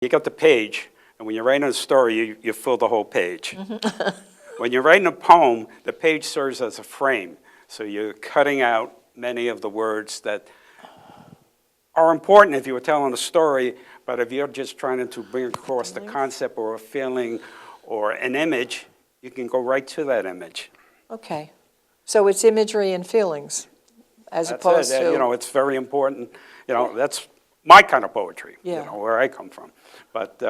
You got the page, and when you're writing a story, you fill the whole page. When you're writing a poem, the page serves as a frame. So you're cutting out many of the words that are important if you were telling a story, but if you're just trying to bring across the concept or a feeling or an image, you can go right to that image. Okay. So it's imagery and feelings as opposed to... You know, it's very important. You know, that's my kind of poetry, Yeah. you know, where I come from. But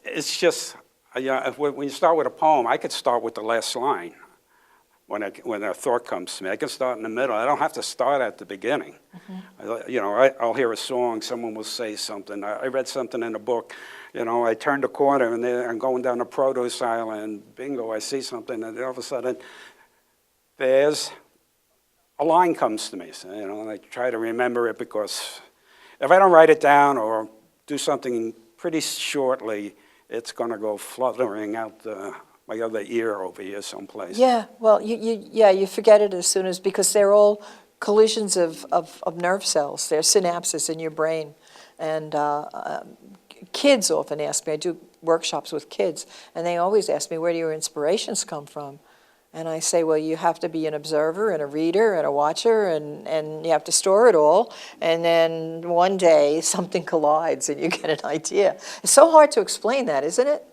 it's just, you know, when you start with a poem, I could start with the last line when a thought comes to me. I can start in the middle. I don't have to start at the beginning. You know, I'll hear a song, someone will say something. I read something in a book, you know, I turned a corner and I'm going down the produce aisle and bingo, I see something, and all of a sudden there's a line comes to me, so, you know, and I try to remember it, because if I don't write it down or do something pretty shortly, it's going to go fluttering out my other ear over here someplace. Yeah, well, you forget it as soon as, because they're all collisions of nerve cells. They're synapses in your brain. And kids often ask me, I do workshops with kids, and they always ask me, where do your inspirations come from? And I say, well, you have to be an observer and a reader and a watcher, and you have to store it all. And then one day something collides and you get an idea. It's so hard to explain that, isn't it?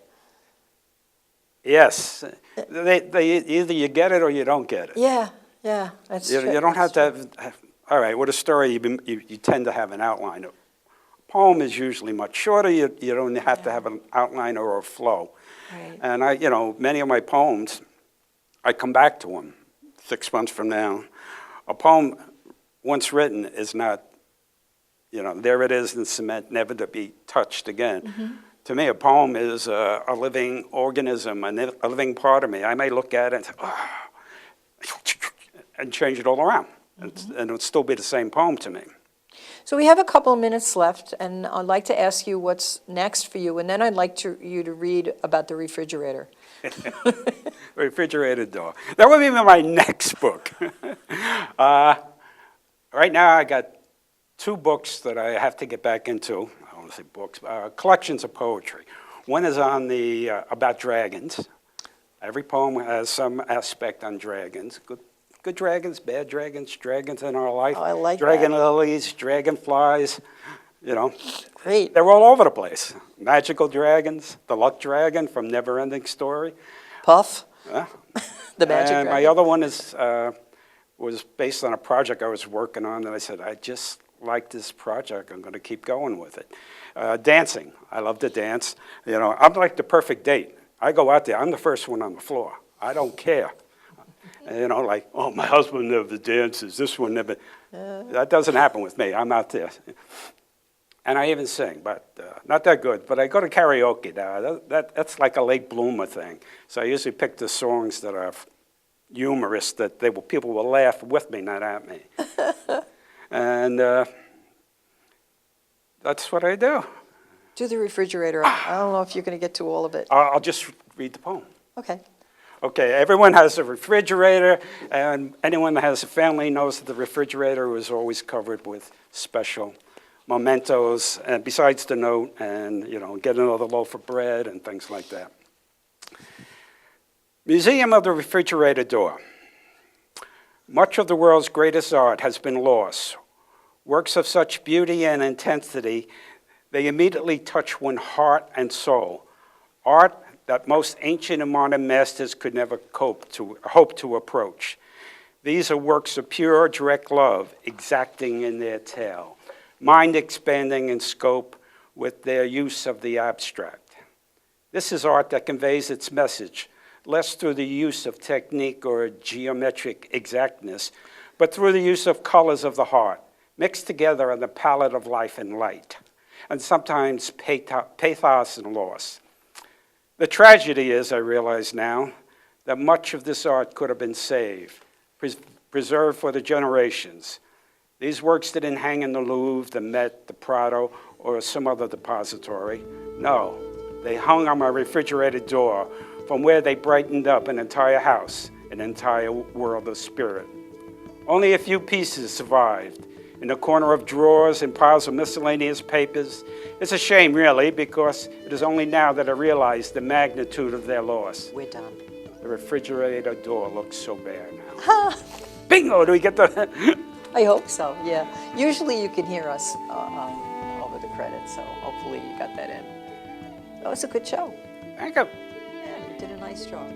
Yes. Either you get it or you don't get it. Yeah, that's true. You don't have to have, all right, with a story, you tend to have an outline. A poem is usually much shorter. You don't have to have an outline or a flow. Right. And you know, many of my poems, I come back to them 6 months from now. A poem once written is not, you know, there it is in cement, never to be touched again. To me, a poem is a living organism, a living part of me. I may look at it and say, oh, and change it all around, and it'll still be the same poem to me. So we have a couple of minutes left, and I'd like to ask you what's next for you, and then I'd like you to read about the refrigerator. Refrigerator door. That would be my next book. Right now, I got 2 books that I have to get back into. I don't want to say books, collections of poetry. One is on the about dragons. Every poem has some aspect on dragons. Good dragons, bad dragons, dragons in our life. Oh, I like Dragon that. lilies, dragonflies, you know. Great. They're all over the place. Magical dragons, the luck dragon from Never-Ending Story. Puff, Yeah. the magic And dragon. my other one is was based on a project I was working on, and I said, I just like this project. I'm going to keep going with it. Dancing. I love to dance. You know, I'm like the perfect date. I go out there. I'm the first one on the floor. I don't care. You know, like, oh, my husband never dances. This one never. That doesn't happen with me. I'm out there. And I even sing, but not that good. But I go to karaoke now. That's like a late bloomer thing. So I usually pick the songs that are humorous, that people will laugh with me, not at me. And that's what I do. Do the refrigerator. I don't know if you're going to get to all of it. I'll just read the poem. Okay. Okay, everyone has a refrigerator, and anyone that has a family knows that the refrigerator is always covered with special mementos, and besides the note, and, you know, get another loaf of bread and things like that. Museum of the Refrigerator Door. Much of the world's greatest art has been lost. Works of such beauty and intensity, they immediately touch one's heart and soul. Art that most ancient and modern masters could never hope to approach. These are works of pure, direct love, exacting in their tale, mind-expanding in scope with their use of the abstract. This is art that conveys its message, less through the use of technique or geometric exactness, but through the use of colors of the heart, mixed together on the palette of life and light, and sometimes pathos and loss. The tragedy is, I realize now, that much of this art could have been saved, preserved for the generations. These works didn't hang in the Louvre, the Met, the Prado, or some other depository. No, they hung on my refrigerator door, from where they brightened up an entire house, an entire world of spirit. Only a few pieces survived, in the corner of drawers and piles of miscellaneous papers. It's a shame, really, because it is only now that I realize the magnitude of their loss. We're done. The refrigerator door looks so bad now. Bingo! Do we get the... I hope so, yeah. Usually you can hear us over the credits, so hopefully you got that in. That was a good show. Thank you. Yeah, you did a nice job.